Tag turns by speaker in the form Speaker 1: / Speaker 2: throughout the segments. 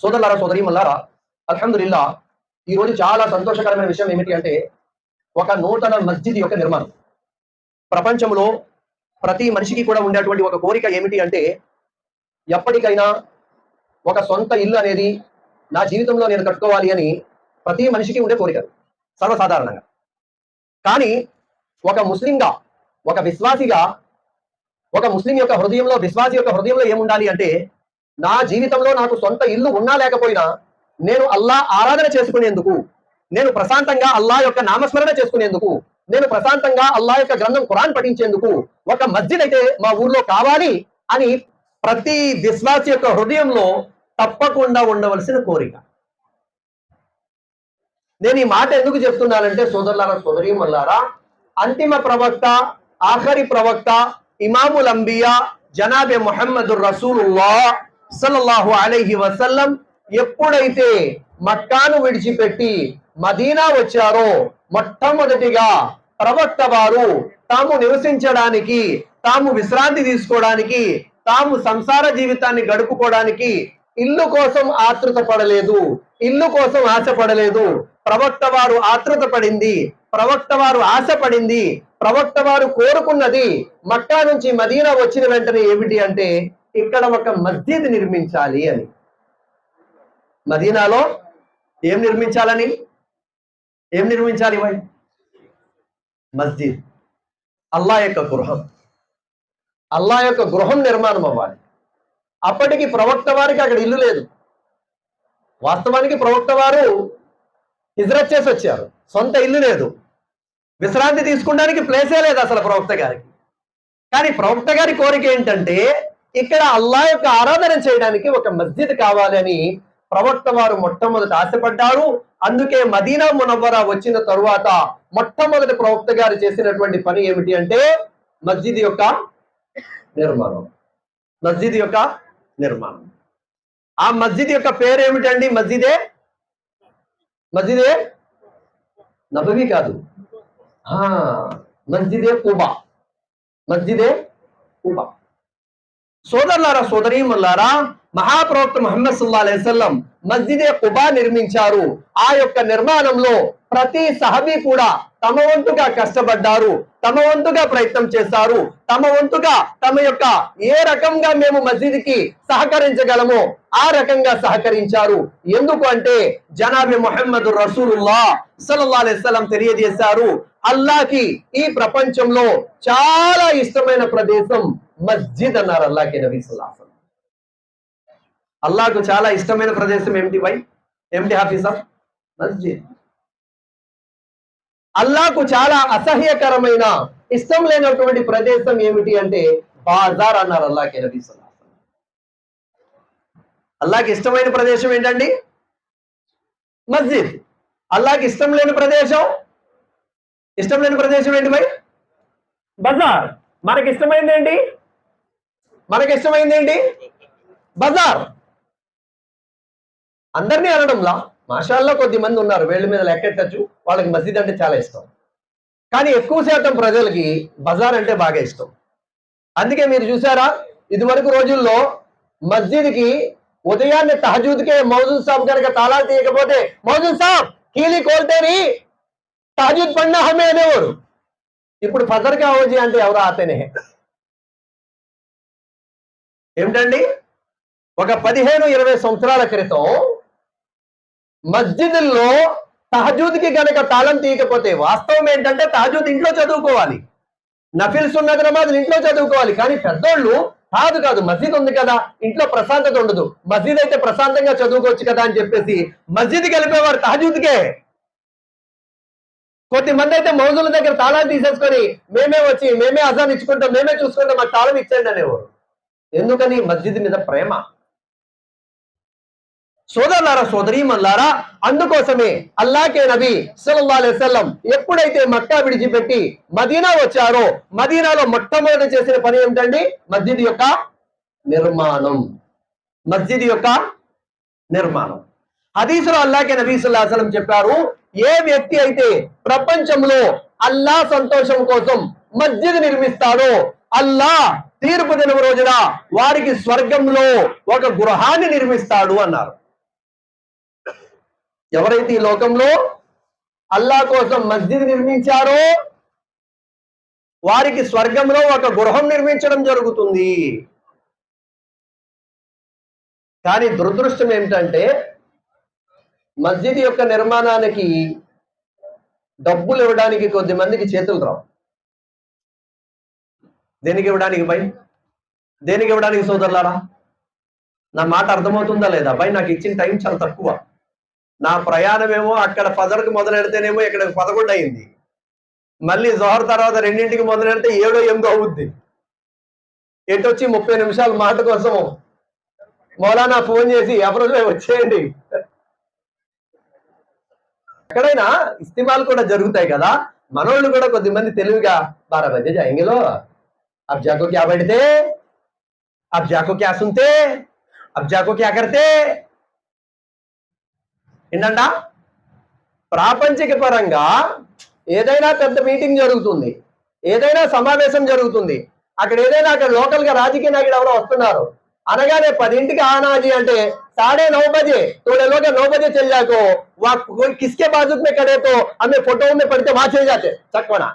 Speaker 1: సోదరులారా సోదరీమల్లారా, అల్హమ్దులిల్లా ఈరోజు చాలా సంతోషకరమైన విషయం ఏమిటి అంటే ఒక నూతన మస్జిద్ యొక్క నిర్మాణం. ప్రపంచంలో ప్రతి మనిషికి కూడా ఉండేటువంటి ఒక కోరిక ఏమిటి అంటే ఎప్పటికైనా ఒక సొంత ఇల్లు అనేది నా జీవితంలో నేను కట్టుకోవాలి అని ప్రతి మనిషికి ఉండే కోరిక సర్వసాధారణంగా. కానీ ఒక ముస్లింగా, ఒక విశ్వాసిగా, ఒక ముస్లిం యొక్క హృదయంలో, విశ్వాసి యొక్క హృదయంలో ఏముండాలి అంటే నా జీవితంలో నాకు సొంత ఇల్లు ఉన్నా లేకపోయినా నేను అల్లా ఆరాధన చేసుకునేందుకు, నేను ప్రశాంతంగా అల్లా యొక్క నామస్మరణ చేసుకునేందుకు, నేను ప్రశాంతంగా అల్లా యొక్క గ్రంథం ఖురాన్ పఠించేందుకు ఒక మస్జిద్ అయితే మా ఊర్లో కావాలి అని ప్రతి విశ్వాసి యొక్క హృదయంలో తప్పకుండా ఉండవలసిన కోరిక. నేను ఈ మాట ఎందుకు చెప్తున్నానంటే సోదరులారా సోదరీమల్లారా, అంతిమ ప్రవక్త, ఆఖరి ప్రవక్త, ఇమాముల్ అంబియా జనాబే ముహమ్మదుర్ రసూలుల్లాహ్ సల్లల్లాహు అలైహి వసల్లం ఎప్పుడైతే మక్కాను విడిచిపెట్టి మదీనా వచ్చారో మొట్టమొదటిగా ప్రవక్త వారు తాము నివసించడానికి, తాము విశ్రాంతి తీసుకోవడానికి, తాము సంసార జీవితాన్ని గడుపుకోవడానికి ఇల్లు కోసం ఆతృత పడలేదు, ఇల్లు కోసం ఆశపడలేదు. ప్రవక్త వారు ఆతృత పడింది, ప్రవక్త వారు ఆశపడింది, ప్రవక్త వారు కోరుకున్నది మక్కా నుంచి మదీనా వచ్చిన వెంటనే ఏమిటి అంటే ఇక్కడ ఒక మస్జిద్ నిర్మించాలి అని. మదీనాలో ఏం నిర్మించాలని, ఏం నిర్మించాలి? మస్జిద్, అల్లా యొక్క గృహం, అల్లా యొక్క గృహం నిర్మాణం అవ్వాలి. అప్పటికి ప్రవక్త వారికి అక్కడ ఇల్లు లేదు. వాస్తవానికి ప్రవక్త వారు హిజ్రత్ చేసి వచ్చారు, సొంత ఇల్లు లేదు, విశ్రాంతి తీసుకోవడానికి ప్లేసే లేదు అసలు ప్రవక్త గారికి. కానీ ప్రవక్త గారి కోరిక ఏంటంటే ఇక్కడ అల్లా యొక్క ఆరాధన చేయడానికి ఒక మస్జిద్ కావాలని ప్రవక్త వారు మొట్టమొదటి ఆశపడ్డారు. అందుకే మదీనా మునవ్వరా వచ్చిన తరువాత మొట్టమొదటి ప్రవక్త గారు చేసినటువంటి పని ఏమిటి అంటే మస్జిద్ యొక్క నిర్మాణం. మస్జిద్ యొక్క నిర్మాణం. ఆ మస్జిద్ యొక్క పేరు ఏమిటండి? మస్జిదే నబవి కాదు, మస్జిదే కుబా. మస్జిదే కుబా. సోదరులారా సోదరీమల్లారా, మహాప్రవక్త ముహమ్మద్ సల్లల్లాహు అలైహి వసల్లం మస్జిదే కుబా నిర్మించారు. ఆ యొక్క నిర్మాణంలో ప్రతి సహబీ కూడా తమ వంతుగా కష్టపడ్డారు, తమ వంతుగా ప్రయత్నం చేశారు, తమ వంతుగా తమ యొక్క ఏ రకంగా మేము మస్జిద్కి సహకరించగలమో ఆ రకంగా సహకరించారు. ఎందుకు అంటే జనాబే ముహమ్మద్ రసూలుల్లాహ్ సల్లల్లాహు అలైహి వసల్లం తెలియజేశారు, అల్లాకి ఈ ప్రపంచంలో చాలా ఇష్టమైన ప్రదేశం మస్జిద్ అన్నారు అల్లాహ్కి నబీ సల్లల్లాహు అలైహి వసల్లం. అల్లాహకు చాలా ఇష్టమైన ప్రదేశం ఏమిటి భయ్? ఏమిటి హాఫీజా? మస్జిద్. అల్లాహకు చాలా అసహ్యకరమైన, ఇష్టం లేనటువంటి ప్రదేశం ఏమిటి అంటే బాజార్ అన్నారు అల్లాహ్కి నబీ సల్లల్లాహు అలైహి వసల్లం. అల్లాహకి ఇష్టమైన ప్రదేశం ఏంటండి? మస్జిద్. అల్లాహకి ఇష్టం లేని ప్రదేశం ఏంటి భయ్? బజార్. మనకిష్టమైంది ఏంటి? బజార్. అందరినీ అనడంలా మాషాల్లా కొద్ది మంది ఉన్నారు, వేళ్ళ మీద లెక్కెట్టచ్చు, వాళ్ళకి మస్జిద్ అంటే చాలా ఇష్టం. కానీ ఎక్కువ శాతం ప్రజలకి బజార్ అంటే బాగా ఇష్టం. అందుకే మీరు చూసారా, ఇదివరకు రోజుల్లో మస్జిద్కి ఉదయాన్నే తహజుద్కే మౌజూద్ సాబ్ కనుక తాళాలు తీయకపోతే మౌజూద్ సాబ్ కీలి కోల్తేని తహజుద్ పడినా హమే అనేవారు. ఇప్పుడు ఫజర్ కా హోజీ అంటే ఎవరు ఆతేనే. ఏమిటండి, ఒక 15-20 సంవత్సరాల క్రితం మస్జిద్లో తహజుద్కి గనక తాళం తీయకపోతే, వాస్తవం ఏంటంటే తహజుద్ ఇంట్లో చదువుకోవాలి, నఫిల్ సున్నత్ నమాజ్ ఇంట్లో చదువుకోవాలి. కానీ పెద్దోళ్ళు కాదు మస్జిద్ ఉంది కదా, ఇంట్లో ప్రశాంతత ఉండదు, మస్జిద్ అయితే ప్రశాంతంగా చదువుకోవచ్చు కదా అని చెప్పేసి మస్జిద్కి వెళ్ళిపోయేవారు తహజుద్కే. కొద్దిమంది అయితే మౌజుల దగ్గర తాళాలు తీసేసుకొని మేమే అజాన్ ఇచ్చుకుంటాం, మేమే చూసుకుంటాం, మాకు తాళం ఇచ్చేయండి అనేవారు. ఎందుకని? మస్జిద్ మీద ప్రేమ. సోదరులారా సోదరీమల్లారా, అందుకోసమే అల్లాహ్కే నబీ సల్లల్లాహు అలైహి వసల్లం ఎప్పుడైతే మక్కా విడిచిపెట్టి మదీనా వచ్చారో మదీనాలో మొట్టమొదటి చేసిన పని ఏమిటండి? మస్జిద్ యొక్క నిర్మాణం. మస్జిద్ యొక్క నిర్మాణం. హదీసులో అల్లాహ్కే నబీ సల్లల్లాహు అలైహి వసల్లం చెప్పారు, ఏ వ్యక్తి అయితే ప్రపంచంలో అల్లాహ్ సంతోషం కోసం మస్జిద్ నిర్మిస్తాడో అల్లాహ్ తీర్పు దినం రోజున వారికి స్వర్గంలో ఒక గృహాన్ని నిర్మిస్తాడు అన్నారు. ఎవరైతే ఈ లోకంలో అల్లా కోసం మస్జిద్ నిర్మించారో వారికి స్వర్గంలో ఒక గృహం నిర్మించడం జరుగుతుంది. కానీ దురదృష్టం ఏమిటంటే మస్జిద్ యొక్క నిర్మాణానికి డబ్బులు ఇవ్వడానికి కొద్ది మందికి చేతులు రావు. దేనికి ఇవ్వడానికి భయ్? దేనికి ఇవ్వడానికి సోదరులారా? నా మాట అర్థమవుతుందా లేదా? భయ్ నాకు ఇచ్చిన టైం చాలా తక్కువ. నా ప్రయాణం ఏమో అక్కడ ఫజర్కి మొదలెడితేనేమో ఇక్కడ 11 అయింది. మళ్ళీ జోహర్ తర్వాత 2ంటికి మొదలెడితే 7, 8 అవుద్ది. ఎటొచ్చి 30 నిమిషాల మాట కోసం మౌలానా ఫోన్ చేసి ఎవరు వచ్చేయండి. ఎక్కడైనా ఇస్తిమాలు కూడా జరుగుతాయి కదా, మనోళ్ళు కూడా కొద్దిమంది తెలివిగా 12 बजे जाएंगे लो, अब जाको क्या बैठते, अब जाको क्या सुनते, अब जाको क्या करते. ఏంటంట ప్రాపంచిక పరంగా ఏదైనా పెద్ద మీటింగ్ జరుగుతుంది, ఏదైనా సమావేశం జరుగుతుంది, అక్కడ ఏదైనా అక్కడ లోకల్ గా రాజకీయ నాయకుడు ఎవరో వస్తున్నారు అనగానే 10ంటికి ఆనాజీ అంటే 9:30 बजे, थोड़े लोग 9 बजे चल जाको, वहां किसके बाजू में खड़े तो हमें फोटो में पढ़ते वहां चले जाते చక్కవనా.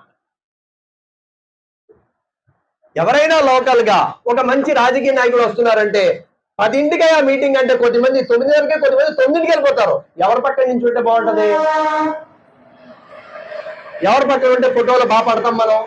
Speaker 1: ఎవరైనా లోకల్ గా ఒక మంచి రాజకీయ నాయకుడు వస్తున్నారంటే 10ంటికి ఆ మీటింగ్ అంటే కొద్దిమంది 9:30కే, కొద్దిమంది 9ంటికి వెళ్ళిపోతారు. ఎవరి పక్కన నుంచి ఉంటే బాగుంటది? ఎవరి పక్కన ఉంటే ఫోటోలు బాగా పడతాం మనం?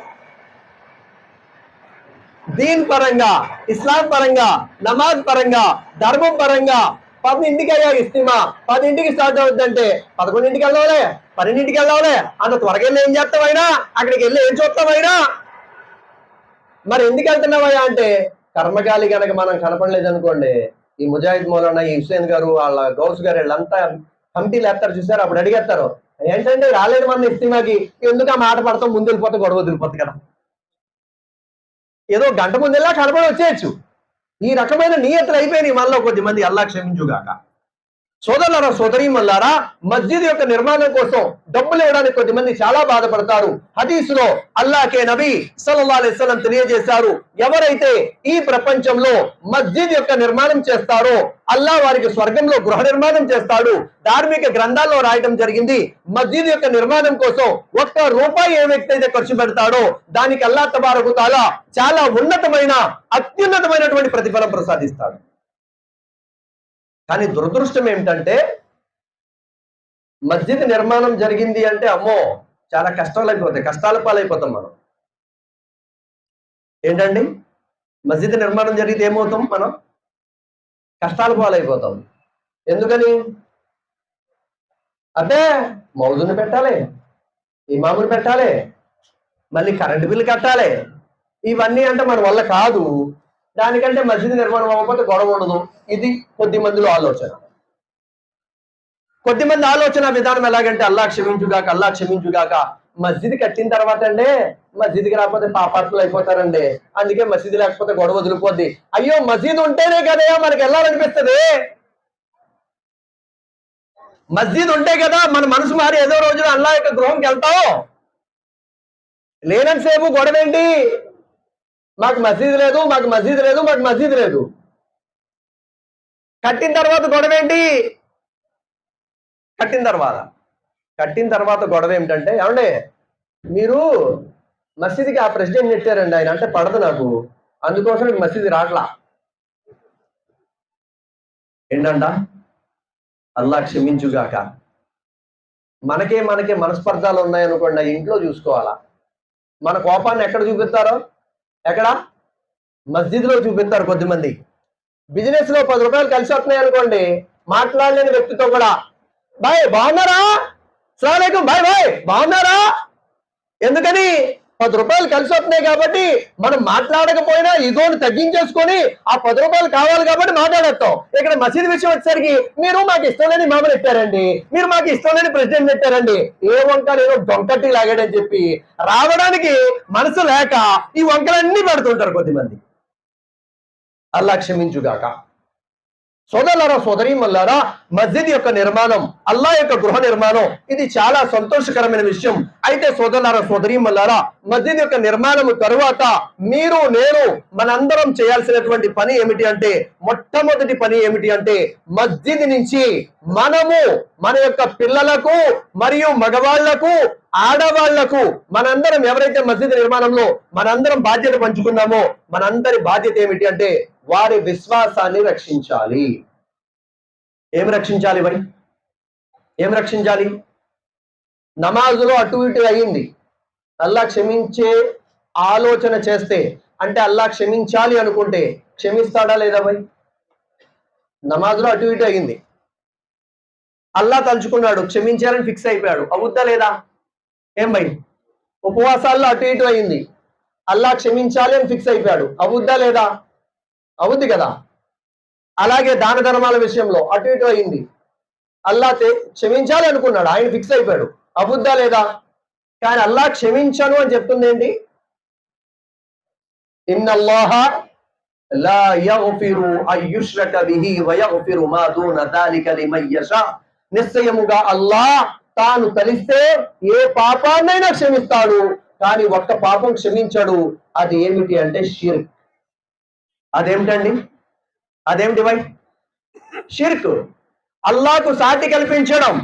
Speaker 1: దీన్ పరంగా, ఇస్లాం పరంగా, నమాజ్ పరంగా, ధర్మం పరంగా 10ంటికి అయ్యా ఇస్తిమా, 10ంటికి స్టార్ట్ అవుతుందంటే 11ంటికి వెళ్ళాలే, 12ంటికి వెళ్ళాలే. అంత త్వరగా వెళ్ళి ఏం చేస్తామైనా, అక్కడికి వెళ్ళి ఏం చూస్తామైనా? మరి ఎందుకు వెళ్తున్నావయ్యా అంటే కర్మకాలి కనుక మనం కనపడలేదు అనుకోండి, ఈ ముజాహిద్ మౌలానా, ఈ హుసేన్ గారు, వాళ్ళ గౌస్ గారు వీళ్ళంతా కమిటీలు వేస్తారు చూసారు, అప్పుడు అడిగేస్తారు ఏంటంటే రాలేదు మన ఇస్తిమాకి, ఎందుకు ఆ మాట పడతాం, ముందు వెళ్ళిపోతే గొడవ వదిలిపోతుంది కదా, ఏదో గంట ముందెల్లా కనపడి వచ్చేయచ్చు. ఈ రకమైన నియతులు అయిపోయినాయి మనలో కొద్దిమంది, అల్లా క్షమించుగాక. సోదరులారా, సోదరీమణులారా, మస్జిద్ యొక్క నిర్మాణం కోసం డబ్బులు ఇవ్వడానికి కొద్దిమంది చాలా బాధపడతారు. హదీసులో అల్లాహ్కే నబీ సల్లల్లాహు అలైహి వసల్లం తెలియజేశారు, ఎవరైతే ఈ ప్రపంచంలో మస్జిద్ యొక్క నిర్మాణం చేస్తారో అల్లాహ్ వారికి స్వర్గంలో గృహ నిర్మాణం చేస్తాడు. ధార్మిక గ్రంథాల్లో రాయడం జరిగింది, మస్జిద్ యొక్క నిర్మాణం కోసం ₹1 ఏ వ్యక్తి అయితే ఖర్చు పెడతాడో దానికి అల్లాహ్ తబారక వ తఆలా చాలా ఉన్నతమైన, అత్యున్నతమైనటువంటి ప్రతిఫలం ప్రసాదిస్తాడు. కానీ దురదృష్టం ఏమిటంటే మస్జిద్ నిర్మాణం జరిగింది అంటే అమ్మో చాలా కష్టాలు అయిపోతాయి, కష్టాల పాలైపోతాం మనం. ఏంటండి, మస్జిద్ నిర్మాణం జరిగితే ఏమవుతాం మనం? కష్టాల పాలైపోతాం. ఎందుకని? అదే మౌజుని పెట్టాలి, ఇమాముని పెట్టాలి, మళ్ళీ కరెంటు బిల్లు కట్టాలి, ఇవన్నీ అంటే మన వల్ల కాదు. దానికంటే మస్జిద్ నిర్మాణం అవ్వకపోతే గొడవ ఉండదు. ఇది కొద్ది మందిలో ఆలోచన. కొద్దిమంది ఆలోచన విధానం ఎలాగంటే అల్లాహ్ క్షమించుగాక, అల్లాహ్ క్షమించుగాక, మస్జిద్ కట్టిన తర్వాత అండి మస్జిద్కి రాకపోతే పాపాత్ములు అయిపోతారండి, అందుకే మస్జిద్ లేకపోతే గొడవ వదిలిపోద్ది. అయ్యో మస్జిద్ ఉంటేనే కదా మనకి వెళ్ళాలనిపిస్తుంది, మస్జిద్ ఉంటే కదా మన మనసు మారి ఏదో రోజున అల్లాహ్ యొక్క గృహంకి వెళ్తాం. లేనంతసేపు గొడవ ఏంటి? మాకు మస్జిద్ లేదు, మాకు మస్జిద్ లేదు, మాకు మస్జిద్ లేదు. కట్టిన తర్వాత గొడవ ఏంటి? కట్టిన తర్వాత గొడవ ఏమిటంటే, ఏమంటే మీరు మసీదుకి ఆ ప్రెసిడెంట్ నెట్టారండి, ఆయన అంటే పడదు నాకు, అందుకోసం మసీదు రాట్లా. ఏంటంట? అల్లాహ్ క్షమించుగాక. మనకే మనస్పర్ధాలు ఉన్నాయనుకోండి, ఇంట్లో చూసుకోవాలా. మన కోపాన్ని ఎక్కడ చూపిస్తారో, ఎక్కడ? మస్జిద్లో చూపిస్తారు. కొద్దిమంది బిజినెస్ లో ₹10 కలిసి వస్తున్నాయి అనుకోండి, మాట్లాడలేని వ్యక్తితో కూడా బాయ్ బాగున్నారా, అస్సలాము అలైకుం, బాయ్ బాగున్నారా, ఎందుకని ₹10 కలిసి వస్తున్నాయి కాబట్టి మనం మాట్లాడకపోయినా ఈగోని తగ్గించేసుకొని ఆ ₹10 కావాలి కాబట్టి మాట్లాడేస్తాం. ఇక్కడ మసీదు విషయం వచ్చేసరికి మీరు మాకు ఇష్టం లేని మామూలు పెట్టారండి, మీరు మాకు ఇష్టం లేని ప్రెసిడెంట్ పెట్టారండి, ఏ వంక నేను దొంకటి లాగాడని చెప్పి రావడానికి మనసు లేక ఈ వంకలన్నీ పెడుతుంటారు కొద్దిమంది. అల్లాహ్ క్షమించుగాక. సోదరులారా సోదరీమణులారా, మస్జిద్ యొక్క నిర్మాణం, అల్లా యొక్క గృహ నిర్మాణం, ఇది చాలా సంతోషకరమైన విషయం. అయితే సోదరులారా సోదరీమణులారా, మస్జిద్ యొక్క నిర్మాణం తరువాత మీరు నేను మనందరం చేయాల్సినటువంటి పని ఏమిటి అంటే, మొట్టమొదటి పని ఏమిటి అంటే, మస్జిద్ నుంచి మనము మన యొక్క పిల్లలకు మరియు మగవాళ్లకు ఆడవాళ్లకు మనందరం ఎవరైతే మస్జిద్ నిర్మాణంలో మనందరం బాధ్యత పంచుకున్నామో మనందరి బాధ్యత ఏమిటి అంటే వారి విశ్వాసాన్ని రక్షించాలి. ఏం రక్షించాలి మరి? ఏం రక్షించాలి? నమాజులో అటు ఇటు అయింది, అల్లా క్షమించే ఆలోచన చేస్తే, అంటే అల్లా క్షమించాలి అనుకుంటే క్షమిస్తాడా లేదా భయ్? నమాజులో అటు ఇటు అయింది, అల్లా తలుచుకున్నాడు, క్షమించాలని ఫిక్స్ అయిపోయాడు, అవుద్దా లేదా? ఏం భయ్? ఉపవాసాల్లో అటు ఇటు అయింది, అల్లా క్షమించాలి అని ఫిక్స్ అయిపోయాడు, అవుద్దా లేదా? అవుద్ది కదా. అలాగే దాన ధర్మాల విషయంలో అటు ఇటు అయింది, అల్లా క్షమించాలి అనుకున్నాడు, ఆయన ఫిక్స్ అయిపోయాడు, అవుద్దా లేదా? కానీ అల్లా క్షమించను అని చెప్తుంది ఏంటి? ఇన్నల్లాహ లా యగ్ఫిరు అయ్యుష్రక బిహి వయగ్ఫిరు మా దూన దాలిక లిమన్ యషా. నిశ్చయముగా అల్లా తాను తలిస్తే ఏ పాపాన్నైనా క్షమిస్తాడు, కానీ ఒక్క పాపం క్షమించడు. అది ఏమిటి అంటే షిర్క్. అదేమిటండి? అదేమిటి భయ్? షిర్క్, అల్లాకు సాటి కల్పించడం.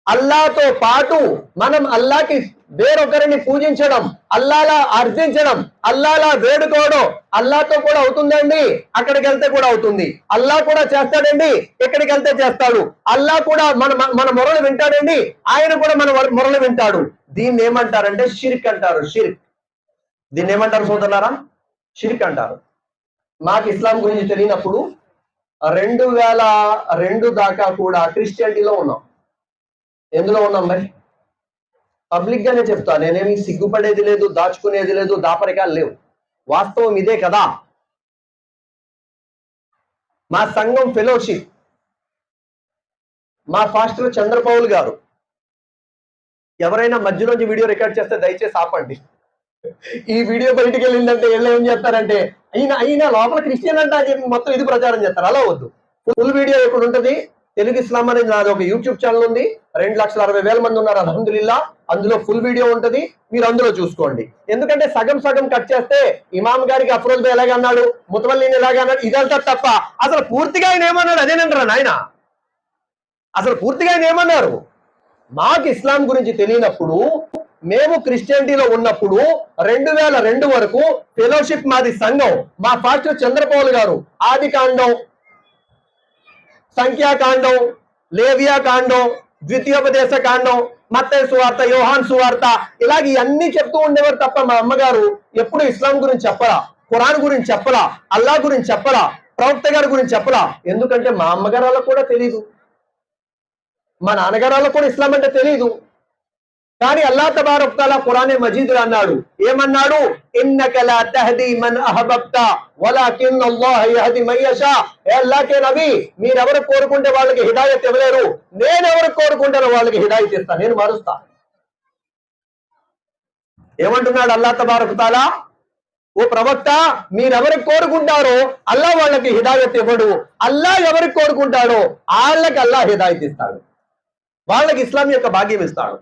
Speaker 1: అల్లాతో పాటు మనం అల్లాకి వేరొకరిని పూజించడం, అల్లాలా అర్జించడం, అల్లాలా వేడుకోవడం అల్లాతో కూడా అవుతుందండి, అక్కడికి వెళ్తే కూడా అవుతుంది. అల్లా కూడా చేస్తాడండి, ఎక్కడికి వెళ్తే చేస్తాడు. అల్లా కూడా మన మొరలు వింటాడండి, ఆయన కూడా మన మొరలు వింటాడు. దీన్ని ఏమంటారంటే షిర్క్ అంటారు. షిర్క్, దీన్ని ఏమంటారు సోదరులారా? షిర్క్ అంటారు. మాకు ఇస్లాం గురించి తెలియనప్పుడు 2002 దాకా కూడా క్రిస్టియానిటీలో ఉన్నాం. ఎందులో ఉన్నాం మరి? పబ్లిక్ గానే చెప్తా, నేనేమి సిగ్గుపడేది లేదు, దాచుకునేది లేదు, దాపరికాలు లేవు, వాస్తవం ఇదే కదా. మా సంఘం ఫెలోషిప్, మా ఫాస్టర్ చంద్రపౌల్ గారు, ఎవరైనా మధ్యలోంచి వీడియో రికార్డ్ చేస్తే దయచేసి ఆపండి. ఈ వీడియో బయటికి వెళ్ళిందంటే వీళ్ళు ఏం చేస్తారంటే అయినా లోపల క్రిస్టియన్ అంటే అని చెప్పి మొత్తం ఇది ప్రచారం చేస్తారు. అలా వద్దు. ఫుల్ వీడియో ఎప్పుడు ఉంటుంది? తెలుగు ఇస్లాం అనేది నాది ఒక యూట్యూబ్ ఛానల్ ఉంది, 2,60,000 మంది ఉన్నారు అల్హమ్దులిల్లా. అందులో ఫుల్ వీడియో ఉంటది, మీరు అందులో చూసుకోండి. ఎందుకంటే సగం సగం కట్ చేస్తే ఇమాం గారికి అఫ్రోజ్ భాయ్ ఎలాగ అన్నాడు, ముతవల్లిని ఎలాగ అన్నాడు, ఇదంతా తప్ప. అసలు పూర్తిగా ఆయన ఏమన్నాడు అదేనంటారా నాయన? అసలు పూర్తిగా ఆయన ఏమన్నారు? మాకు ఇస్లాం గురించి తెలియనప్పుడు, మేము క్రిస్టియానిటీలో ఉన్నప్పుడు 2002 వరకు ఫెలోషిప్ మాది సంఘం. మా ఫాస్టర్ చంద్రపౌల్ గారు ఆది కాండం, సంఖ్యాకాండం, లేవియా కాండం, ద్వితీయోపదేశ కాండం, మత్తయి సువార్త, యోహాన్ సువార్త, ఇలాగ ఇవన్నీ చెప్తూ ఉండేవారు తప్ప మా అమ్మగారు ఎప్పుడు ఇస్లాం గురించి చెప్పరా, ఖురాన్ గురించి చెప్పరా, అల్లా గురించి చెప్పరా, ప్రవక్త గారి గురించి చెప్పరా. ఎందుకంటే మా అమ్మగారాలకు కూడా తెలియదు, మా నాన్నగారాలకు కూడా ఇస్లాం అంటే తెలియదు. కానీ అల్లా తబారక్ తఆలా ఖురాన్ మజీద్ అన్నాడు, ఏమన్నాడు? ఇన్నక లా తహదీ మన్ అహబబ్త వలకిన్ అల్లాహ్ యహదీ మన్ యషా. ఏ అల్లాహ్కే నబీ, మీరెవరు కోరుకుంటే వాళ్ళకి హిదాయత్ ఇవ్వలేరు, నేను ఎవరు కోరుకుంటానో వాళ్ళకి హిదాయత్ ఇస్తా, నేను మారుస్తా. ఏమంటున్నాడు అల్లా తబారక్ తఆలా? ఓ ప్రవక్త, మీరెవరికి కోరుకుంటారో అల్లా వాళ్ళకి హిదాయత్ ఇవ్వడు, అల్లా ఎవరికి కోరుకుంటాడో వాళ్ళకి అల్లా హిదాయత్ ఇస్తాడు, వాళ్ళకి ఇస్లాం యొక్క భాగ్యం ఇస్తాడు.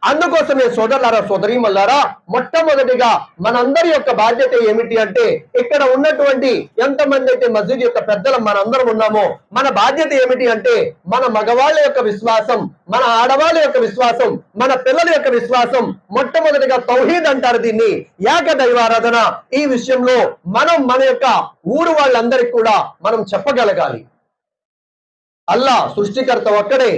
Speaker 1: అందుకోసమే సోదరులారా సోదరీమణులారా, మొట్టమొదటిగా మనందరి యొక్క బాధ్యత ఏమిటి అంటే, ఇక్కడ ఉన్నటువంటి ఎంతమంది అయితే మస్జిద్ యొక్క పెద్దలు మనందరం ఉన్నామో మన బాధ్యత ఏమిటి అంటే, మన మగవాళ్ళ యొక్క విశ్వాసం, మన ఆడవాళ్ళ యొక్క విశ్వాసం, మన పిల్లల యొక్క విశ్వాసం, మొట్టమొదటిగా తౌహీద్ అంటారు దీన్ని, ఏక దైవారాధన. ఈ విషయంలో మనం మన యొక్క ఊరు వాళ్ళందరికీ కూడా మనం చెప్పగలగాలి, అల్లా సృష్టికర్త ఒక్కడే,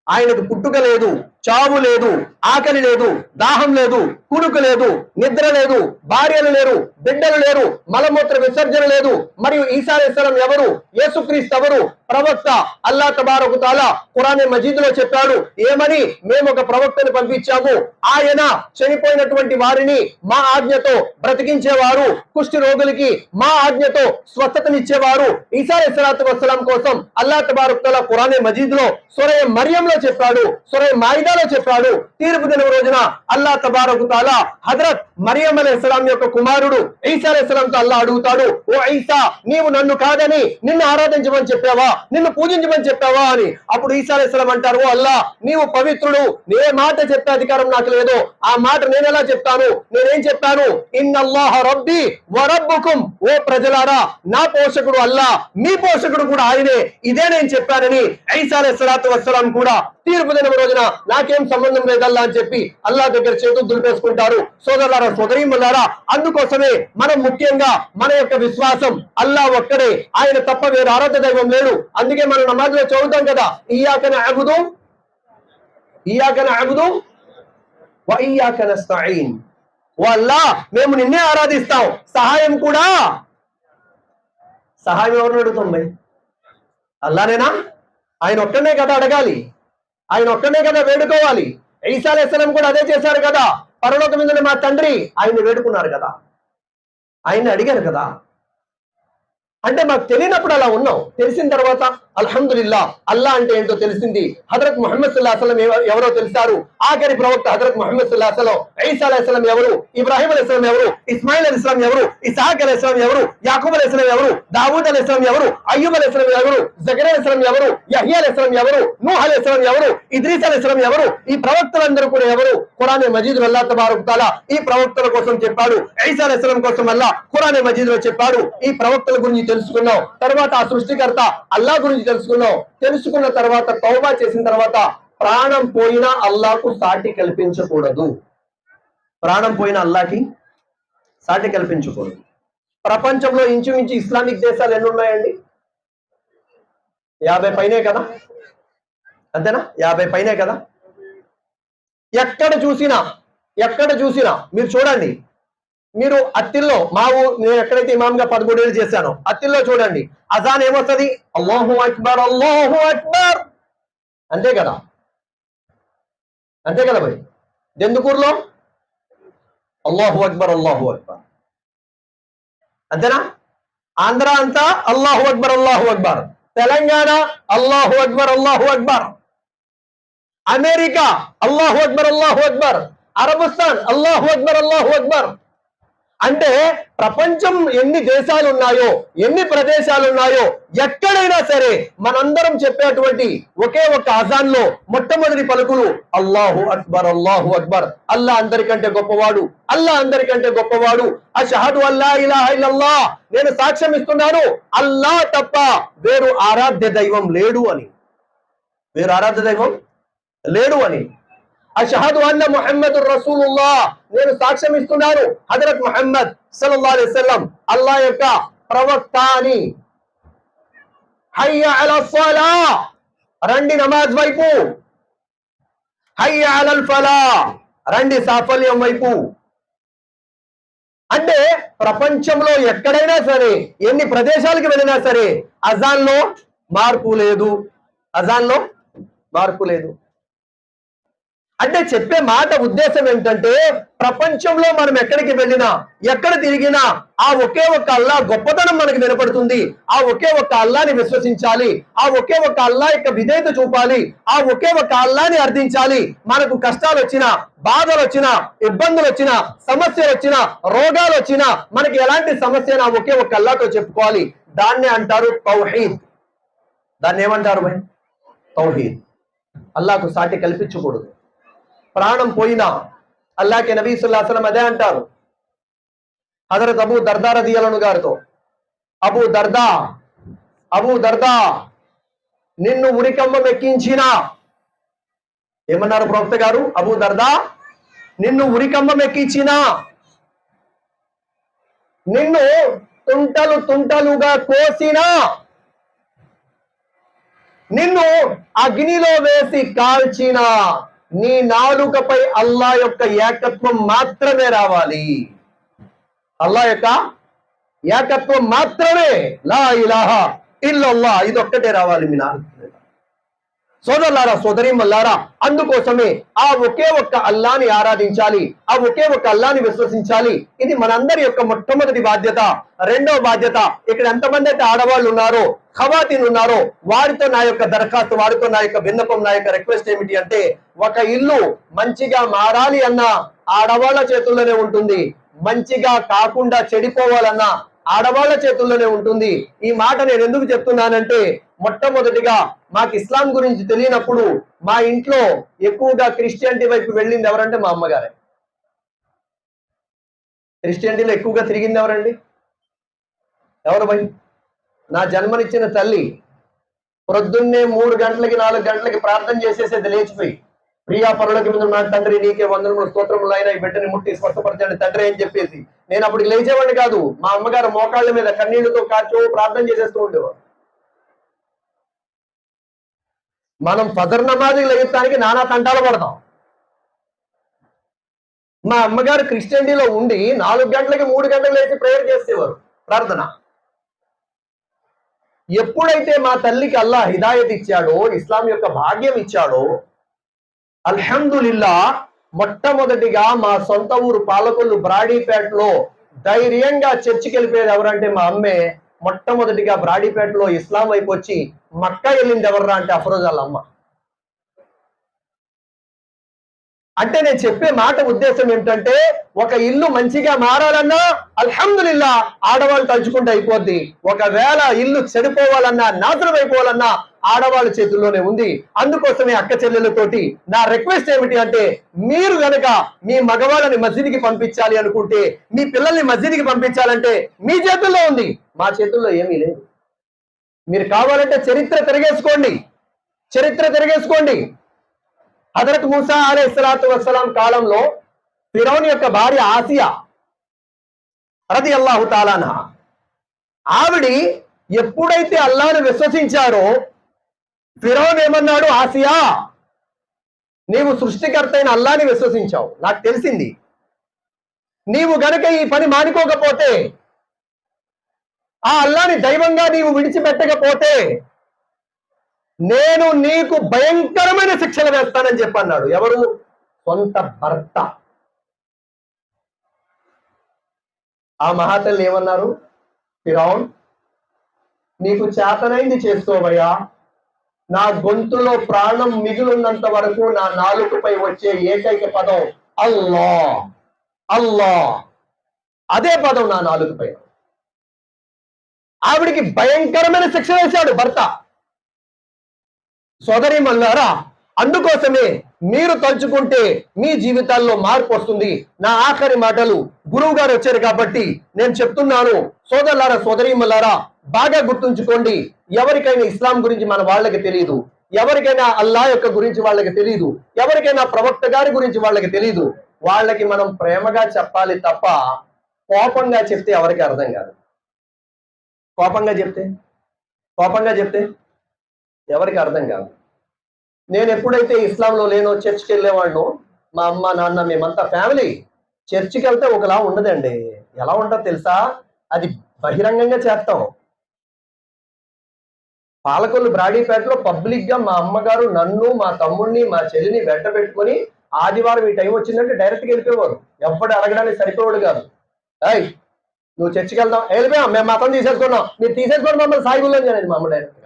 Speaker 1: ఆయనకు పుట్టుక లేదు, చావు లేదు, ఆకలి లేదు, దాహం లేదు, కునుకు లేదు, నిద్ర లేదు, భార్యలు లేరు, బిడ్డలు లేరు, మలమూత్ర విసర్జన లేదు. మరియు ఈసా అలైహిస్సలాం ఎవరు? యేసుక్రీస్తు ఎవరు? ప్రవక్త. అల్లా తబారక్ తఆలా ఖురాన్ మజీద్ లో చెప్పాడు, ఏమని? మేము ఒక ప్రవక్తను పంపించాము, ఆయన చనిపోయినటువంటి వారిని మా ఆజ్ఞతో బ్రతికించేవారు, కుష్టి రోగులకి మా ఆజ్ఞతో స్వస్థతనిచ్చేవారు. ఈసా అలైహిస్సలాతు వస్సలాం కోసం అల్లా తబారక్ తఆలా ఖురాన్ మజీద్ లో సూరా మరియంలో చెప్పాడు, సూరా మాయిదా దర్గాలో చెప్పాడు. తీర్పు దినం రోజున అల్లా తబారకు తాలా హజరత్ మరియం అలైహిస్సలాం యొక్క కుమారుడు ఈసా అలైహిస్సలాంతో అల్లా అడుగుతాడు, ఓ ఈసా, నీవు నన్ను కాదని నిన్ను ఆరాధించమని చెప్పావా, నిన్ను పూజించమని చెప్పావా అని. అప్పుడు ఈసా అలైహిస్సలాం అంటారు, ఓ అల్లా, నీవు పవిత్రుడు, ఏ మాట చెప్పే అధికారం నాకు లేదు, ఆ మాట నేను ఎలా చెప్తాను, నేనేం చెప్పాను, ఇన్నల్లాహ రబ్బీ వ రబ్బుకుం, ఓ ప్రజలారా, నా పోషకుడు అల్లా, మీ పోషకుడు కూడా ఆయనే, ఇదే నేను చెప్పానని ఈసా అలైహిస్సలాతు వస్సలాం కూడా తీర్పు దినం రోజున నాకేం సంబంధం లేదల్లా అని చెప్పి అల్లా దగ్గర చేతులు దులిపేసుకుంటారు. సోదరులారా, సోదరీమణులారా, అందుకోసమే మనం ముఖ్యంగా మన యొక్క విశ్వాసం అల్లా ఒక్కడే, ఆయన తప్ప వేరే ఆరాధ్య దైవం లేడు. అందుకే మనం నమాజ్లో చదువుతాం కదా, ఇయ్యాక నఅబుదు వ ఇయ్యాక నస్తఈన్, ఓ అల్లా, మేము నిన్నే ఆరాధిస్తాం, సహాయం కూడా. సహాయం ఎవరిని అడుగుతాం భయ్? అల్లానేనా? ఆయన ఒక్కనే కదా అడగాలి, ఆయన ఒక్కనే కదా వేడుకోవాలి. ఈసా అలైహిస్సలాం కూడా అదే చేశారు కదా. పరలోకం మీద మా తండ్రి, ఆయన్ని వేడుకున్నారు కదా, ఆయన్ని అడిగారు కదా. అంటే మాకు తెలియనప్పుడు అలా ఉన్నాం, తెలిసిన తర్వాత అల్హమ్దులిల్లా అల్లా అంటే ఏంటో తెలిసింది. హజరత్ ముహమ్మద్ సల్లల్లాహు అలైహి వసల్లం ఎవరో తెలిసారు. ఆఖరి ప్రవక్త హజరత్ ముహమ్మద్ సల్లల్లాహు అలైహి వసల్లం, ఈసా అలైహిస్సలాం ఎవరు, ఇబ్రాహీం అలైహిస్సలాం ఎవరు, ఇస్మాయిల్ అలైహిస్సలాం ఎవరు, ఇస్హాక్ అలైహిస్సలాం ఎవరు, యాకూబ్ అలైహిస్సలాం ఎవరు, దావూద్ అలైహిస్సలాం ఎవరు, అయ్యూబ్ అలైహిస్సలాం ఎవరు, జకరియా అలైహిస్సలాం ఎవరు, యహ్యా అలైహిస్సలాం ఎవరు, నూహ్ అలైహిస్సలాం ఎవరు, ఇద్రీస్ అలైహిస్సలాం ఎవరు, ఈ ప్రవక్తలందరూ కూడా ఎవరు? ఖురాన్ మజీద్ అల్లాహ్ తబారక తఆలా ఈ ప్రవక్తల కోసం చెప్పాడు. ఈసా అలైహిస్సలాం కోసం అల్లాహ్ ఖురాన్ మజీద్ లో చెప్పాడు. ఈ ప్రవక్తల గురించి తెలుసుకున్నాం, తర్వాత ఆ సృష్టికర్త అల్లా గురించి తెలుసుకున్నాం. తెలుసుకున్న తర్వాత తౌబా చేసిన తర్వాత ప్రాణం పోయినా అల్లాకు సాటి కల్పించకూడదు. ప్రాణం పోయిన అల్లాకి సాటి కల్పించకూడదు. ప్రపంచంలో ఇంచుమించు ఇస్లామిక్ దేశాలు ఎన్ని ఉన్నాయండి? 50 పైనే కదా, అంతేనా? 50 పైనే కదా. ఎక్కడ చూసినా మీరు చూడండి, మీరు అత్తిల్లో, నేను ఎక్కడైతే ఇమాంగా 13 ఏళ్ళు చేశానో అత్తిల్లో చూడండి, అజాన్ ఏమొస్తుంది? అల్లాహు అక్బర్ అల్లాహు అక్బర్, అంతే కదా, అంతే కదా భయ్. దెందుకూరులో అల్లాహు అక్బర్ అల్లాహు అక్బర్, అంతేనా? ఆంధ్ర అంతా అల్లాహు అక్బర్ అల్లాహు అక్బర్, తెలంగాణ అల్లాహు అక్బర్ అల్లాహు అక్బర్, అమెరికా అల్లాహు అక్బర్ అల్లాహు అక్బర్, అరబిస్తాన్ అల్లాహు అక్బర్ అల్లాహు అక్బర్. అంటే ప్రపంచం ఎన్ని దేశాలు ఉన్నాయో, ఎన్ని ప్రదేశాలు ఉన్నాయో, ఎక్కడైనా సరే మనందరం చెప్పేటువంటి ఒకే ఒక అజాన్ లో మొట్టమొదటి పలుకులు అల్లాహు అక్బర్ అల్లాహు అక్బర్, అల్లా అందరికంటే గొప్పవాడు, అల్లా అందరికంటే గొప్పవాడు, అష్హదు అల్లా ఇలాహ ఇల్లల్లాహ్, నేను సాక్ష్యం ఇస్తున్నాను అల్లా తప్ప వేరు ఆరాధ్య దైవం లేడు అని, వేరు ఆరాధ్య దైవం లేడు అని. అష్హదు అన్న ముహమ్మదుర్ రసూలుల్లాహ్, నేను సాక్ష్యం ఇస్తున్నాను హజరత్ ముహమ్మద్ సల్లల్లాహు అలైహి వసల్లం అల్లా యొక్క ప్రవక్త అని. హయ్య అలస్ సలాహ్, రండి నమాజ్ వైపు. హయ్య అలల్ ఫలాహ్, రండి సాఫల్యం వైపు. అంటే ప్రపంచంలో ఎక్కడైనా సరే, ఎన్ని ప్రదేశాలకు వెళ్ళినా సరే అజాన్లో మార్పు లేదు, అజాన్లో మార్పు లేదు. అంటే చెప్పే మాట ఉద్దేశం ఏంటంటే, ప్రపంచంలో మనం ఎక్కడికి వెళ్ళినా, ఎక్కడ తిరిగినా ఆ ఒకే ఒక్క అల్లా గొప్పతనం మనకు వినపడుతుంది. ఆ ఒకే ఒక్క అల్లాని విశ్వసించాలి, ఆ ఒకే ఒక్క అల్లా యొక్క విధేయత చూపాలి, ఆ ఒకే ఒక్క అల్లాని అర్థించాలి. మనకు కష్టాలు వచ్చినా, బాధలు వచ్చినా, ఇబ్బందులు వచ్చినా, సమస్యలు వచ్చినా, రోగాలు వచ్చినా, మనకి ఎలాంటి సమస్య ఆ ఒకే ఒక్క అల్లాతో చెప్పుకోవాలి. దాన్నే అంటారు తౌహీద్. దాన్ని ఏమంటారు భయ్? తౌహీద్. అల్లాకు సాటి కల్పించకూడదు. ప్రాణం పోయినా అల్లాహ్కి నబీ సల్లల్లాహు అలైహి వసల్లం అదే అంటారు హజరత్ అబూ దర్దా రదియల్లాహు అన్హు గారితో, అబూ దర్దా నిన్ను ఉరికంబం ఎక్కించిన, ఏమన్నారు ప్రవక్త గారు? అబూ దర్దా, నిన్ను ఉరికంబం ఎక్కించిన, నిన్ను తుంటలు తుంటలుగా కోసిన, నిన్ను అగ్నిలో వేసి కాల్చిన, నీ నాలుకపై అల్లా యొక్క ఏకత్వం మాత్రమే రావాలి. అల్లా యొక్క ఏకత్వం మాత్రమే, లా ఇలాహ ఇల్లల్లాహ్, ఇదొక్కటే రావాలి మీ నాలుక. సోదరులారా సోదరీమల్లారా, అందుకోసమే ఆ ఒకే ఒక్క అల్లాని ఆరాధించాలి, ఆ ఒకే ఒక్క అల్లాని విశ్వసించాలి. ఇది మనందరి యొక్క మొట్టమొదటి బాధ్యత. రెండవ బాధ్యత, ఇక్కడ ఎంతమంది అయితే ఆడవాళ్ళు ఉన్నారో, ఖవాతీన్ ఉన్నారో, వారితో నా యొక్క దరఖాస్తు, వారితో నా యొక్క విన్నపం, నా యొక్క రిక్వెస్ట్ ఏమిటి అంటే, ఒక ఇల్లు మంచిగా మారాలి అన్న ఆడవాళ్ళ చేతుల్లోనే ఉంటుంది, మంచిగా కాకుండా చెడిపోవాలన్నా ఆడవాళ్ళ చేతుల్లోనే ఉంటుంది. ఈ మాట నేను ఎందుకు చెప్తున్నానంటే, మొట్టమొదటిగా మాకు ఇస్లాం గురించి తెలియనప్పుడు మా ఇంట్లో ఎక్కువగా క్రిస్టియానిటీ వైపు వెళ్ళింది ఎవరంటే మా అమ్మగారే. క్రిస్టియానిటీలో ఎక్కువగా తిరిగింది ఎవరండి? ఎవరు భయ్? నా జన్మనిచ్చిన తల్లి ప్రొద్దున్నే 3 గంటలకి 4 గంటలకి ప్రార్థన చేసేసేది లేచిపోయి, ప్రియా పరులకు మీద నా తండ్రి నీకే వందనములు స్తోత్రములు అయినా ఈ బిడ్డని ముట్టి స్వస్థపరచండి తండ్రి అని చెప్పేసి నేను అప్పటికి లేచేవాడిని కాదు. మా అమ్మగారు మోకాళ్ళ మీద కన్నీళ్లతో కార్చో ప్రార్థన చేసేస్తూ ఉండేవారు. మనం ఫజర్ నమాజుకి లెగటానికి నానా తంటాలు పడతాం. మా అమ్మగారు క్రిస్టియానిటీలో ఉండి 4 గంటలకి 3 గంటలకు లేచి ప్రేయర్ చేసేవారు, ప్రార్థన. ఎప్పుడైతే మా తల్లికి అల్లా హిదాయత్ ఇచ్చాడో, ఇస్లాం యొక్క భాగ్యం ఇచ్చాడో, అల్హమ్దులిల్లా, మొట్టమొదటిగా మా సొంత ఊరు పాలకొల్లు బ్రాడీపేటలో ధైర్యంగా చర్చికి వెళ్ళిపోయేది ఎవరంటే మా అమ్మే. మొట్టమొదటిగా బ్రాడీపేటలో ఇస్లాం వైపు వచ్చి మక్కా వెళ్ళింది ఎవర్రా అంటే అఫ్రోజ్ వాళ్ళ అమ్మ. అంటే నేను చెప్పే మాట ఉద్దేశం ఏమిటంటే, ఒక ఇల్లు మంచిగా మారాలన్నా అల్హమ్దులిల్లా ఆడవాళ్ళు తలుచుకుంటే అయిపోద్ది. ఒకవేళ ఇల్లు చెడిపోవాలన్నా, నాశనం అయిపోవాలన్నా ఆడవాళ్ళ చేతుల్లోనే ఉంది. అందుకోసమే అక్క చెల్లెలతోటి నా రిక్వెస్ట్ ఏమిటి అంటే, మీరు గనక మీ మగవాళ్ళని మస్జిద్కి పంపించాలి అనుకుంటే, మీ పిల్లల్ని మస్జిద్కి పంపించాలంటే మీ చేతుల్లో ఉంది, మా చేతుల్లో ఏమీ లేదు. మీరు కావాలంటే చరిత్ర తిరగేసుకోండి, చరిత్ర తిరగేసుకోండి. హజరత్ మూసా అలైహిస్సలాతు వస్సలాం కాలంలో ఫిరౌన్ యొక్క భార్య ఆసియా రదియల్లాహు తాలా అన్హా, ఆవిడ ఎప్పుడైతే అల్లాహ్ను విశ్వసించారో ఫిరౌన్ ఏమన్నాడు, ఆసియా నీవు సృష్టికర్త అయిన అల్లాహ్ని విశ్వసించావు, నాకు తెలిసింది. నీవు గనక ఈ పని మానుకోకపోతే, ఆ అల్లాహ్ని దైవంగా నీవు విడిచిపెట్టకపోతే నేను నీకు భయంకరమైన శిక్షలు వేస్తానని చెప్పన్నాడు. ఎవరు? సొంత భర్త. ఆ మహాతల్లి ఏమన్నారు, ఫిరౌన్ నీకు చేతనైంది చేసుకోవయ్యా, నా గొంతులో ప్రాణం మిగులున్నంత వరకు నా నాలుకపై వచ్చే ఏకైక పదం అల్లా, అల్లా, అదే పదం నా నాలుకపై. ఆవిడికి భయంకరమైన శిక్ష వేశాడు భర్త. సోదరీమల్లారా, అందుకోసమే మీరు తలుచుకుంటే మీ జీవితాల్లో మార్పు వస్తుంది. నా ఆఖరి మాటలు, గురువు గారు వచ్చారు కాబట్టి నేను చెప్తున్నాను. సోదరులారా సోదరీమల్లారా, బాగా గుర్తుంచుకోండి. ఎవరికైనా ఇస్లాం గురించి మన వాళ్ళకి తెలియదు, ఎవరికైనా అల్లా యొక్క గురించి వాళ్ళకి తెలియదు, ఎవరికైనా ప్రవక్త గారి గురించి వాళ్ళకి తెలియదు. వాళ్ళకి మనం ప్రేమగా చెప్పాలి తప్ప కోపంగా చెప్తే ఎవరికి అర్థం కాదు. కోపంగా చెప్తే ఎవరికి అర్థం కాదు. నేను ఎప్పుడైతే ఇస్లాంలో లేనో, చర్చ్కి వెళ్ళేవాడినో, మా అమ్మ నాన్న మేమంతా ఫ్యామిలీ చర్చికి వెళ్తే ఒకలా ఉండదండి. ఎలా ఉంటుందో తెలుసా? అది బహిరంగంగా చేస్తాం. పాలకొల్లు బ్రాడీపేటలో పబ్లిక్ గా మా అమ్మగారు నన్ను, మా తమ్ముడిని, మా చెల్లిని వెంట పెట్టుకుని ఆదివారం ఈ టైం వచ్చిందంటే డైరెక్ట్గా వెళ్ళిపోయేవారు. ఎవ్వడు అడగడానికి సరిపోవాడు కాదు. అయ్ నువ్వు చర్చికి వెళ్దాం, వెళ్ళిపోయాం, మేము మతం తీసేసుకున్నాం, మీరు తీసేసుకోండి మమ్మల్ని సాయిబుల్లో చేయనండి మా అమ్మ డైరెక్ట్.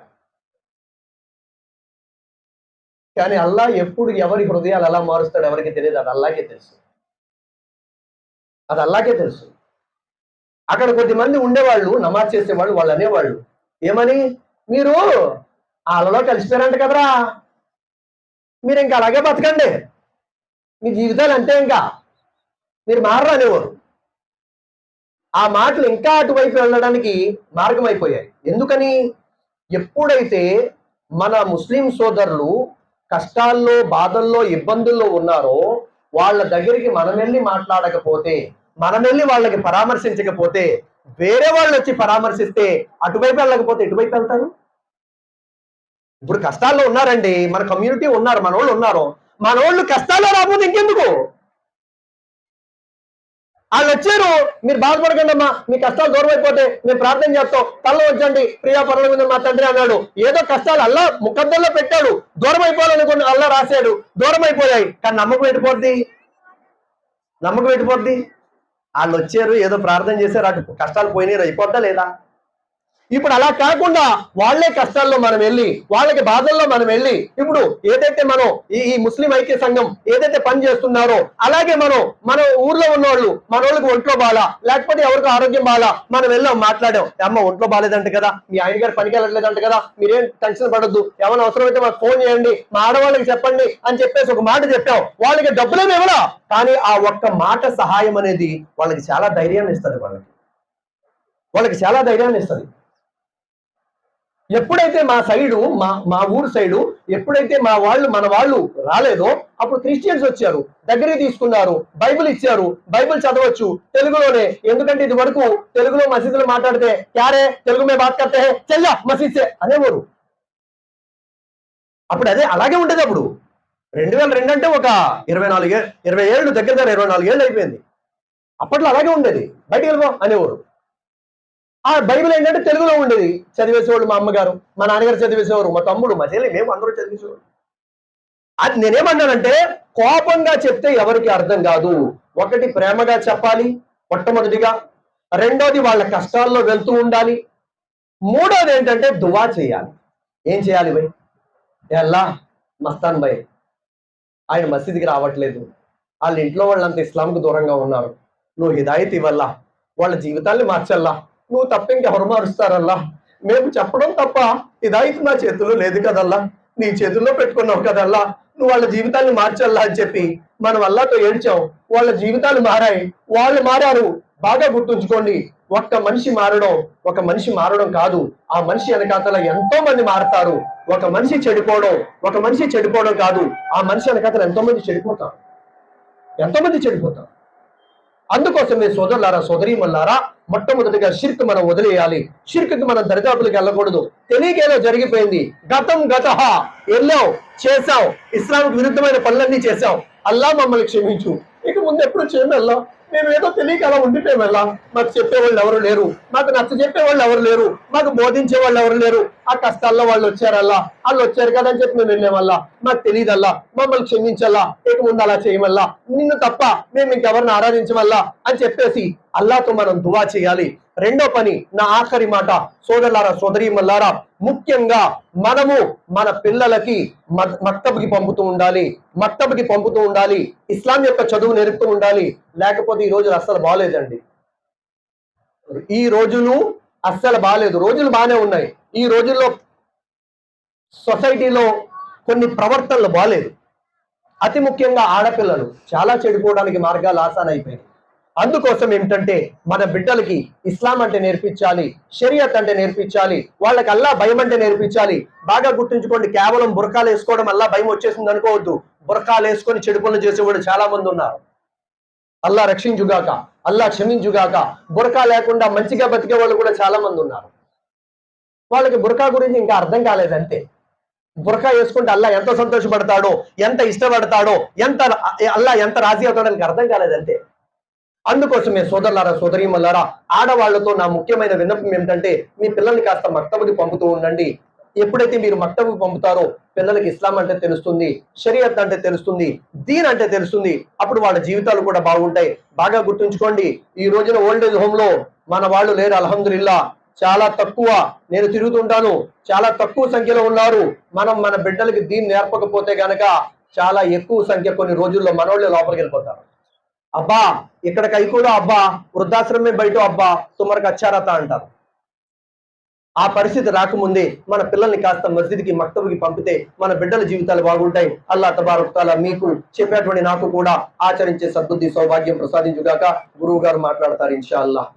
Speaker 1: కానీ అల్లా ఎప్పుడు ఎవరి హృదయాలు ఎలా మారుస్తాడు ఎవరికి తెలియదు, అది అల్లాకే తెలుసు, అది అల్లాకే తెలుసు. అక్కడ కొద్దిమంది ఉండేవాళ్ళు, నమాజ్ చేసేవాళ్ళు, వాళ్ళు అనేవాళ్ళు ఏమని, మీరు ఆ అల్లలో కలిసిపోయారంట కదరా, మీరు ఇంకా అలాగే బతకండి, మీ జీవితాలు అంతే, ఇంకా మీరు మారరు అనేవారు. ఆ మాటలు ఇంకా అటువైపు వెళ్ళడానికి మార్గం అయిపోయాయి. ఎందుకని? ఎప్పుడైతే మన ముస్లిం సోదరులు కష్టాల్లో, బాధల్లో, ఇబ్బందుల్లో ఉన్నారో వాళ్ళ దగ్గరికి మనం వెళ్ళి మాట్లాడకపోతే, మనం వెళ్ళి వాళ్ళకి పరామర్శించకపోతే, వేరే వాళ్ళు వచ్చి పరామర్శిస్తే అటువైపు వెళ్ళకపోతే ఎటువైపు వెళ్తారు? ఇప్పుడు కష్టాల్లో ఉన్నారండి, మన కమ్యూనిటీ ఉన్నారు, మనోళ్ళు ఉన్నారు, మనోళ్ళు కష్టాల్లో రాకపోతే ఇంకెందుకు? వాళ్ళు వచ్చారు, మీరు బాధపడకండి అమ్మా, మీ కష్టాలు దూరం అయిపోతే మేము ప్రార్థన చేస్తాం, తలలో వచ్చండి ప్రియా పరలోకమందున్న మా తండ్రి అన్నాడు. ఏదో కష్టాలు అల్లా ముఖద్దంలో పెట్టాడు, దూరం అయిపోవాలనుకుని అల్లా రాశాడు, దూరం అయిపోయాయి. కానీ నమ్మకం ఎటుపోద్ది, నమ్మకం ఎటుపోద్ది? వాళ్ళు వచ్చారు, ఏదో ప్రార్థన చేశారు, అటు కష్టాలు పోయినారు, అయిపోద్దా లేదా? ఇప్పుడు అలా కాకుండా వాళ్లే కష్టాల్లో మనం వెళ్ళి, వాళ్ళకి బాధల్లో మనం వెళ్ళి, ఇప్పుడు ఏదైతే మనం ఈ ముస్లిం ఐక్య సంఘం ఏదైతే పని చేస్తున్నారో అలాగే మన ఊర్లో ఉన్నవాళ్ళు, మన వాళ్ళకి ఒంట్లో బాలా, లేకపోతే ఎవరికి ఆరోగ్యం బాలా, మనం వెళ్ళాం మాట్లాడాం, అమ్మ ఒంట్లో బాగాలేదంట కదా, మీ ఆయన గారు పనికి వెళ్ళట్లేదంట కదా, మీరేం టెన్షన్ పడొద్దు, ఏమైనా అవసరమైతే మాకు ఫోన్ చేయండి, మా ఆడవాళ్ళకి చెప్పండి అని చెప్పేసి ఒక మాట చెప్పాం. వాళ్ళకి డబ్బులేమి ఇవ్వలా, కానీ ఆ ఒక్క మాట సహాయం అనేది వాళ్ళకి చాలా ధైర్యాన్ని ఇస్తుంది. వాళ్ళకి చాలా ధైర్యాన్ని ఇస్తుంది. ఎప్పుడైతే మా సైడు మా ఊరు సైడు ఎప్పుడైతే మన వాళ్ళు రాలేదో అప్పుడు క్రిస్టియన్స్ వచ్చారు, దగ్గరికి తీసుకున్నారు, బైబిల్ ఇచ్చారు, బైబిల్ చదవచ్చు తెలుగులోనే. ఎందుకంటే ఇది వరకు తెలుగులో మసీదులో మాట్లాడితే క్యారే తెలుగు మే బాత్ కర్తే హై చల్లా మసీద్ సే అనేవారు. అప్పుడు అలాగే ఉండేది. అప్పుడు 2002 అంటే ఒక 20 ఏళ్ళు దగ్గర 24 ఏళ్ళు అయిపోయింది. అప్పట్లో అలాగే ఉండేది, బయటికి వెళ్ళిపో అనేవారు. ఆ బైబిల్ ఏంటంటే తెలుగులో ఉండేది, చదివేసేవాళ్ళు. మా అమ్మగారు, మా నాన్నగారు చదివేసేవారు, మా తమ్ముడు, మా చెల్లి, మేము అందరూ చదివేసేవారు. అది నేనేమన్నానంటే, కోపంగా చెప్తే ఎవరికి అర్థం కాదు. ఒకటి ప్రేమగా చెప్పాలి మొట్టమొదటిగా, రెండోది వాళ్ళ కష్టాల్లో వెళ్తూ ఉండాలి, మూడోది ఏంటంటే దువా చేయాలి. ఏం చేయాలి భయ్? ఎలా మస్తాన్ భయ్ ఆయన మసీదుకి రావట్లేదు, వాళ్ళ ఇంట్లో వాళ్ళంతా ఇస్లాంకు దూరంగా ఉన్నారు, నువ్వు హిదాయత్ ఇవ్వల్లా, వాళ్ళ జీవితాన్ని మార్చల్లా, నువ్వు తప్ప ఇంకెవరు మారుస్తారల్లా, మేము చెప్పడం తప్ప హిదాయత్ నా చేతుల్లో లేదు కదల్లా, నీ చేతుల్లో పెట్టుకున్నావు కదల్లా, నువ్వు వాళ్ళ జీవితాన్ని మార్చల్లా అని చెప్పి మనం అల్లాతో ఏడ్చాం. వాళ్ళ జీవితాలు మారాయి, వాళ్ళు మారారు. బాగా గుర్తుంచుకోండి, ఒక మనిషి మారడం కాదు, ఆ మనిషి వెనకాతల ఎంతో మంది మారతారు. ఒక మనిషి చెడిపోవడం కాదు, ఆ మనిషి వెనకాతల ఎంతో మంది చెడిపోతారు. అందుకోసమే సోదరులారా, సోదరీమల్లారా, మొట్టమొదటిగా షిర్క్ మనం వదిలేయాలి. షిర్క్కి మనం దరిదాపులకు వెళ్ళకూడదు. తెలియకేదో జరిగిపోయింది, గతహ ఎల్లాం, చేశాం, ఇస్లాంకు విరుద్ధమైన పనులన్నీ చేశాం, అల్లా మమ్మల్ని క్షమించు, ఇక ముందు ఎప్పుడు చేయమల్లా, మేము ఏదో తెలియక అలా ఉండిపోయామల్లా, మాకు చెప్పేవాళ్ళు ఎవరు లేరు, మాకు నచ్చ చెప్పేవాళ్ళు ఎవరు లేరు, మాకు బోధించే వాళ్ళు ఎవరు లేరు, ఆ కష్టాల్లో వాళ్ళు వచ్చారల్లా, వాళ్ళు వచ్చారు కదా అని చెప్పి మేము వెళ్ళామల్లా, మాకు తెలియదల్లా, మమ్మల్ని క్షమించల్లా, ఇక ముందు అలా చేయమల్లా, నిన్ను తప్ప మేము ఇంకెవరిని ఆరాధించమల్లా అని చెప్పేసి అల్లాతో మనం దువా చేయాలి. రెండో పని, నా ఆఖరి మాట, సోదరులారా, సోదరీమల్లారా, ముఖ్యంగా మనము మన పిల్లలకి మక్తబ్కి పంపుతూ ఉండాలి, ఇస్లాం యొక్క చదువు నేర్పుతూ ఉండాలి. లేకపోతే ఈ రోజులు అస్సలు బాగాలేదండి, ఈ రోజులు అస్సలు బాగాలేదు. రోజులు బాగానే ఉన్నాయి, ఈ రోజుల్లో సొసైటీలో కొన్ని ప్రవర్తనలు బాగాలేదు. అతి ముఖ్యంగా ఆడపిల్లలు చాలా చెడిపోవడానికి మార్గాలు ఆసానైపోయాయి. అందుకోసం ఏమిటంటే మన బిడ్డలకి ఇస్లాం అంటే నేర్పించాలి, షరియత్ అంటే నేర్పించాలి, వాళ్ళకి అల్లా భయం అంటే నేర్పించాలి. బాగా గుర్తుంచుకోండి, కేవలం బురకాలు వేసుకోవడం అల్లా భయం వచ్చేసింది అనుకోవద్దు. బురకాలు వేసుకొని చెడు పనులు చేసేవాళ్ళు చాలా మంది ఉన్నారు. అల్లా రక్షించుగాక, అల్లా క్షమించుగాక. బురకా లేకుండా మంచిగా బతికే వాళ్ళు కూడా చాలా మంది ఉన్నారు. వాళ్ళకి బురకా గురించి ఇంకా అర్థం కాలేదంతే. బురకా వేసుకుంటే అల్లా ఎంత సంతోషపడతాడో, ఎంత ఇష్టపడతాడో, అల్లా ఎంత రాజీ అవుతాడో అర్థం కాలేదంతే. అందుకోసమే సోదరులారా, సోదరీమల్లారా, ఆడవాళ్లతో నా ముఖ్యమైన విన్నపం ఏమిటంటే, మీ పిల్లల్ని కాస్త మక్తబుకి పంపుతూ ఉండండి. ఎప్పుడైతే మీరు మక్తబుకి పంపుతారో పిల్లలకి ఇస్లాం అంటే తెలుస్తుంది, షరియత్ అంటే తెలుస్తుంది, దీన్ అంటే తెలుస్తుంది. అప్పుడు వాళ్ళ జీవితాలు కూడా బాగుంటాయి. బాగా గుర్తుంచుకోండి, ఈ రోజున ఓల్డ్ ఏజ్ హోమ్ లో మన వాళ్ళు లేరు, అల్హమ్దులిల్లా, చాలా తక్కువ. నేను తిరుగుతుంటాను, చాలా తక్కువ సంఖ్యలో ఉన్నారు. మనం మన బిడ్డలకి దీన్ నేర్పకపోతే గనక చాలా ఎక్కువ సంఖ్య కొన్ని రోజుల్లో మనోళ్ళే లోపలికి వెళ్ళిపోతారు. అబ్బా ఇక్కడ కైకూడో, అబ్బా వృద్ధాశ్రమే బయట, అబ్బా తుమరకు అచ్చారత అంటారు. ఆ పరిస్థితి రాకముందే మన పిల్లల్ని కాస్త మస్జిద్కి, మక్తబ్కి పంపితే మన బిడ్డల జీవితాలు బాగుంటాయి. అల్లా తబారక్ తఆలా మీకు చెప్పేటువంటి నాకు కూడా ఆచరించే సద్బుద్ధి సౌభాగ్యం ప్రసాదించుగాక. గురువు గారు మాట్లాడతారు ఇన్షా అల్లాహ్.